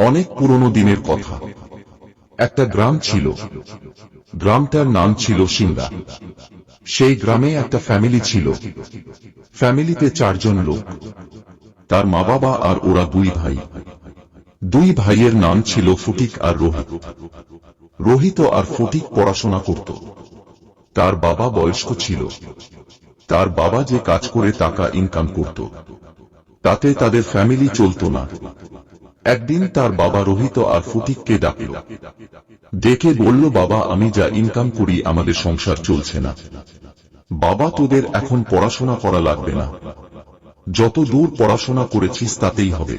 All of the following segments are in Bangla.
অনেক পুরনো দিনের কথা। একটা গ্রাম ছিল। গ্রামটার নাম ছিল সিংড়া। সেই গ্রামে একটা ফ্যামিলি ছিল। ফ্যামিলিতে 4 জন লোক, তার মা বাবা আর ওরা 2 ভাই। 2 ভাইয়ের নাম ছিল ফটিক আর রোহিত। রোহিত আর ফটিক পড়াশোনা করত। তার বাবা বয়স্ক ছিল। তার বাবা যে কাজ করে টাকা ইনকাম করত, তাতে তাদের ফ্যামিলি চলত না। একদিন তার বাবা রোহিত আর ফটিককে ডাকল, ডেকে বলল, বাবা, আমি যা ইনকাম করি আমাদের সংসার চলছে না। বাবা, তোদের এখন পড়াশোনা করা লাগবে না। যত দূর পড়াশোনা করেছিস তাতেই হবে।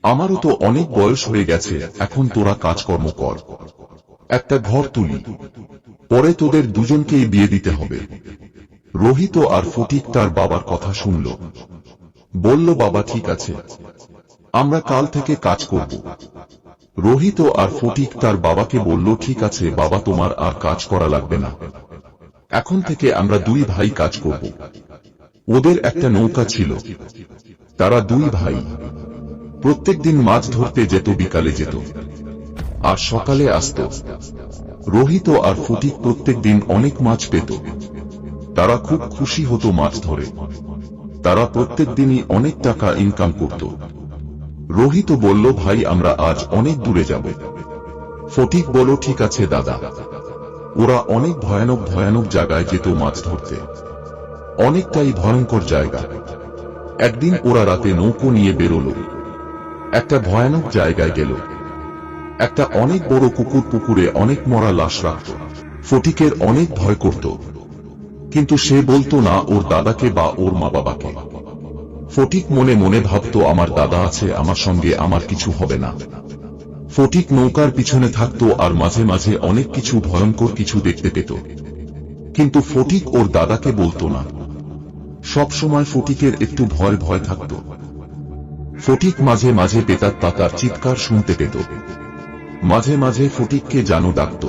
আমারও তো অনেক বয়স হয়ে গেছে, এখন তোরা কাজকর্ম কর, একটা ঘর তুলি, পরে তোদের দুজনকেই বিয়ে দিতে হবে। রোহিত আর ফটিক তার বাবার কথা শুনল। বলল, বাবা ঠিক আছে, আমরা কাল থেকে কাজ করব। রোহিত আর ফটিক তার বাবাকে বলল, ঠিক আছে বাবা, তোমার আর কাজ করা লাগবে না, এখন থেকে আমরা 2 ভাই কাজ করব। ওদের একটা নৌকা ছিল। তারা 2 ভাই প্রত্যেকদিন মাছ ধরতে যেত, বিকালে যেত আর সকালে আসত। রোহিত আর ফটিক প্রত্যেকদিন অনেক মাছ পেত। তারা খুব খুশি হতো মাছ ধরে। তারা প্রত্যেকদিনই অনেক টাকা ইনকাম করত। রোহিত বলল, ভাই আমরা আজ অনেক দূরে যাব। ফটিক বলল, ঠিক আছে দাদা। ওরা অনেক ভয়ানক ভয়ানক জায়গায় যেত মাছ ধরতে, অনেকটাই ভয়ঙ্কর জায়গা। একদিন ওরা রাতে নৌকো নিয়ে বেরোল, একটা ভয়ানক জায়গায় গেল। একটা অনেক বড় কুকুর পুকুরে অনেক মরা লাশ রাখত। ফটিকের অনেক ভয় করত, কিন্তু সে বলতো না ওর দাদাকে বা ওর মা বাবাকে। ফটিক মনে মনে ভাবত, আমার দাদা আছে আমার সঙ্গে, আমার কিছু হবে না। ফটিক নৌকার পিছনে থাকত আর মাঝে মাঝে অনেক কিছু ভয়ঙ্কর কিছু দেখতে পেত, কিন্তু ফটিক ওর দাদাকে বলতো না। সব সময় ফটিকের একটু ভয় ভয় থাকত। ফটিক মাঝে মাঝে প্রেতাত্মার চিৎকার শুনতে পেত। মাঝে মাঝে ফটিককে জানো ডাকত,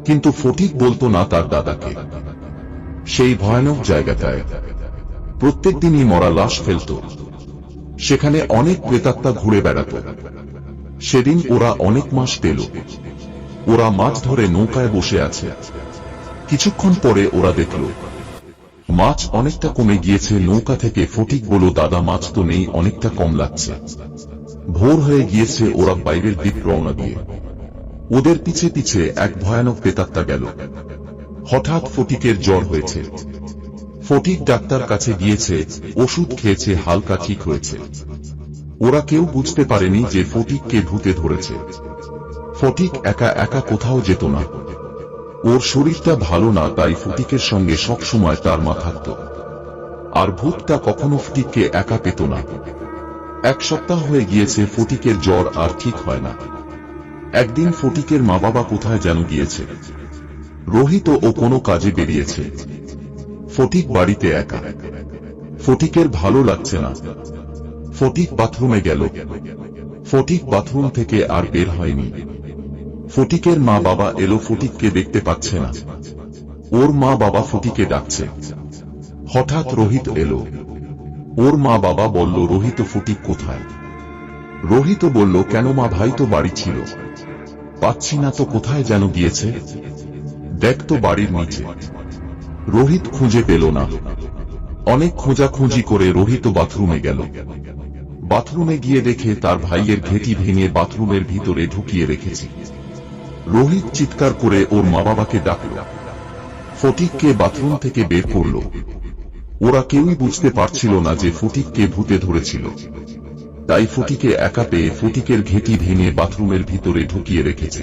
কিন্তু ফটিক বলতো না তার দাদাকে। সেই ভয়ানক জায়গাটায় প্রত্যেকদিনই মরা লাশ ফেলত। সেখানে অনেক প্রেতাত্মা ঘুরে বেড়াত। সেদিন ওরা অনেক মাছ পেল। ওরা মাছ ধরে নৌকায় বসে আছে। কিছুক্ষণ পরে ওরা দেখল মাছ অনেকটা কমে গিয়েছে। নৌকা থেকে ফটিক বলল, দাদা মাছ তো নেই, অনেকটা কম লাগছে। ভোর হয়ে গিয়েছে। ওরা বাইরের দিক রওনা দিয়ে ওদের পিছে পিছে এক ভয়ানক প্রেতাত্মা গেল। হঠাৎ ফটিকের জ্বর হয়েছে। ফটিক ডাক্তার কাছে গিয়েছে, ওষুধ খেয়েছে, হালকা ঠিক হয়েছে। ওরা কেউ বুঝতে পারেনি যে ফটিককে ভূতে ধরেছে। ফটিক একা একা কোথাও যেত না। ওর শরীরটা ভালো না, তাই ফটিকের সঙ্গে সব সময় তার মা থাকত। আর ভূতটা কখনো ফটিককে একা পেত না। 1 সপ্তাহ হয়ে গিয়েছে, ফটিকের জ্বর আর ঠিক হয় না। একদিন ফটিকের মা বাবা কোথায় যেন গিয়েছে। রোহিত ও কোনো কাজে বেরিয়েছে। ফটিক বাড়িতে একা। ফটিকের ভালো লাগছে না। ফটিক বাথরুমে গেল। ফটিক বাথরুম থেকে আর বের হয়নি। ফটিকের মা বাবা এলো, ফটিককে দেখতে পাচ্ছে না। ওর মা বাবা ফটিককে ডাকছে। হঠাৎ রোহিত এলো। ওর মা বাবা বলল, রোহিত, ফটিক কোথায়? রোহিত বলল, কেন মা, ভাই তো বাড়ি ছিল, পাচ্ছি না তো, কোথায় যেন গিয়েছে, দেখ তো বাড়ির নিচে। রোহিত খুঁজে পেল না। অনেক খোঁজাখুঁজি করে রোহিত বাথরুমে গেল। বাথরুমে গিয়ে দেখে তার ভাইয়ের ঘেঁটি ভেঙে বাথরুমের ভিতরে ঢুকিয়ে রেখেছে। রোহিত চিৎকার করে ওর মা বাবাকে ডাকল। ফটিককে বাথরুম থেকে বের করল। ওরা কেউই বুঝতে পারছিল না যে ফটিককে ভূতে ধরেছিল। তাই ফটিকে একা পেয়ে ফটিকের ঘেঁটি ভেঙে বাথরুমের ভিতরে ঢুকিয়ে রেখেছে।